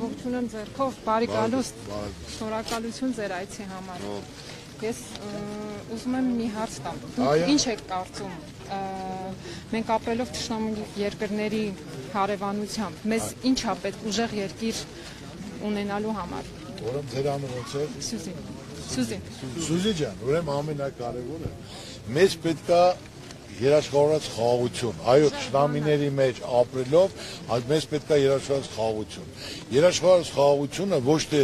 ողջունում եմ ձերքով, բարի գալուստ, շնորհակալություն ձեր այցի համար։ Ես ուզում եմ մի հարց տամ, դուք ինչ եք կարծում, մենք ապրելով թշնամու երկրների հարևանությամբ, մեզ ինչ է պետք ուժեղ երկիր ունենալու համար։ Ուրեմն ձեր անունը ո՞նց է։ Սյուզին։ Սյուզի ջան, ուրեմն ամենակարևորը մեզ պետք է երաշխավորած խաղաղություն, այո, թշնամիների մեջ ապրելով, այդ մեզ պետք է երաշխավորած խաղաղություն։ Երաշխավորած խաղաղությունը ոչ թե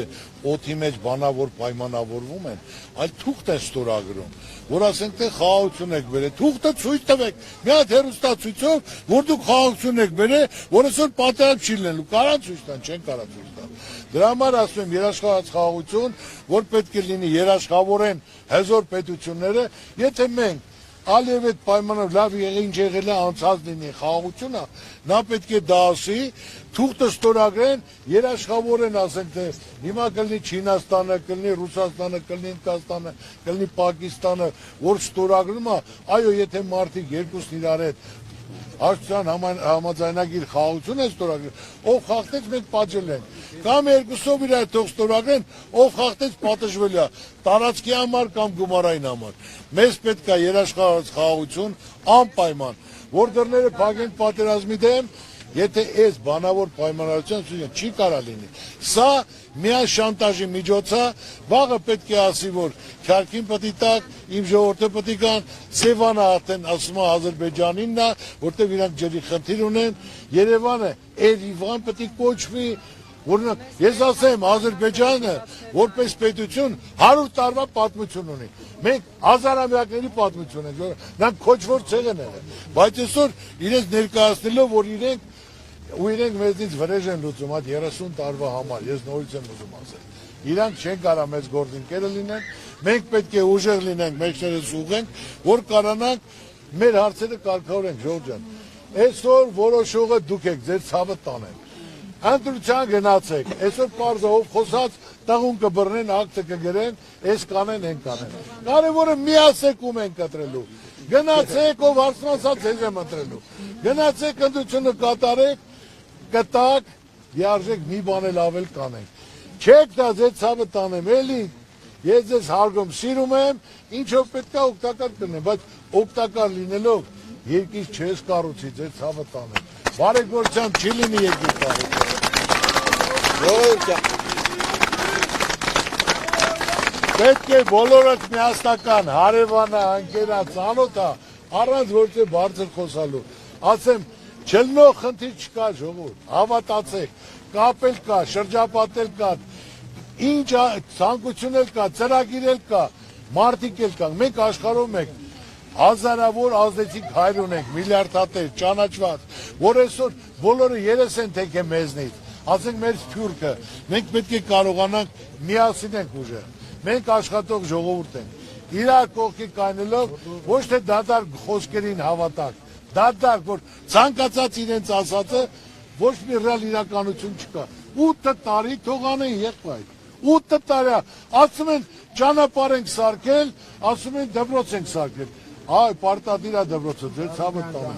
օդի մեջ բանավոր պայմանավորվում են, այլ թուղթ են ստորագրում, որ ասենք թե խաղաղություն եք բերել, թուղթը ցույց տվեք, մի հատ հեռուստացույցով, որ դուք խաղաղություն եք բերել, որ այսօր պատերազմ չի լինելու, կարան ցույց տան, չեն կարա ցույց տան։ Դրա համար ասում եմ երաշխավորած խաղաղություն, որ պետք է լինի երաշխավորեն հզոր պետությունները, եթե մենք Ալիև այդ պայմանով լավ ինչ եղել է անցած լինի խաղաղությունը, նա պետք է դա ասի, թուղթը ստորագրեն, երաշխավորեն, ասենք թե հիմա կլինի Չինաստանը, կլինի Ռուսաստանը, կլինի Հնդկաստանը, կլինի Պակիստանը, որ ստորագրում է, այո, եթե մարդիկ երկուսն իրար հետ Հաշտության համաձայնագիր խաղաղություն են ստորագրել, ով խախտեց մենք պատժել ենք, կամ երկուսով իրար թող ստորագրեն, ով խախտեց պատժվելու է, տարածքի համար կամ գումարային համար։ Մեզ պետք է երաշխավորած խաղաղություն անպայման, որ դռները փակենք պատերազմի դեմ, եթե այս բանավոր պայմանավորվածության չի կարա լինի։ Սա միայն շանտաժի միջոց է, վաղը պետք է ասի, որ քյարքին պտի տակ, իմ ժողովուրդը պտի կան, Սևանը արդեն ասում է Ադրբեջանինն է, որտեղ իրանք ջրի խնդիր ունեն, Երևանը Էրիվան պտի կոչվի, Օրինակ, ես ասեմ, Ադրբեջանը որպես պետություն 100 տարվա պատմություն ունի։ Մենք հազարամյակների պատմություն ենք, նրանք քոչվոր ցեղ են եղել, բայց այսօր իրենց ներկայացնելով, որ իրենք մեզնից վրեժ են լուծում այդ 30 տարվա համար, ես նորից եմ ուզում ասել։ Իրանք չեն կարա մեծ գործընկերը լինեն, մենք պետք է ուժեղ լինենք, մեջներս ուղենք, որ կարողանանք մեր հարցերը կարգավորենք, Ժողովուրդ ջան։ Այսօր որոշողը դուք եք, ձեր ցավը տանեք։ Ընտրության գնացեք, այսօր պարզով խոսած տաղուն կբռնեն, ակտը կգրեն, այս կանեն, են կանեն։ Կարևորը մի ասեք ում են կտրելու։ Գնացեք, ով հարցնացած ձեզ եմ ընտրելու։ Գնացեք, ընտրությունը կատարեք, կտակ, երժեք մի բան էլ ավել կանենք։ Չեք դա ձեզ ցավը տանեմ, էլի, ես ձեզ հարգում, սիրում եմ, ինչով պետք է օգտակար կլինեմ, բայց օգտակար լինելով երկիր չես կառուցի, ձեզ ցավը տանեմ։ Բարեգործությամբ չի լինի երկիր կառուցել։ Պետք է բոլորդ միասնական, հարևանը, ընկերա, ծանոթը, առանց ոչ թե բարձր խոսալու։ Ասեմ, չլնող խնդիր չկա, ժողովուրդ, հավատացեք, կապել կա, շրջապատել կա, ինչ ցանկություն էլ կա, ծրագիր էլ կա, մարդիկ էլ կան, մենք աշխարհում ենք, հազարավոր ազդեցիկ հայր ունենք, միլիարդատեր, ճանաչված, որ այսօր բոլորը երես են թեքե մեզնից, ասենք մեր սփյուռքը, մենք պետք է կարողանանք միասին ենք ուժեղ, մենք աշխատող ժողովուրդ ենք, իրար կողքի կայնելով, ոչ թե դատարկ խոսքերին հավատակ, դատարկ, որ ցանկացած իրենց ասածը ոչ մի ռեալ իրականություն չկա, 8 տարի թողանեն եղբայր, 8 տարի, ասում են ճանապարհ ենք սարքել, ասում են դպրոց ենք սարքել, այ պարտադիր է դպրոցը, ձեր ցավը տանը։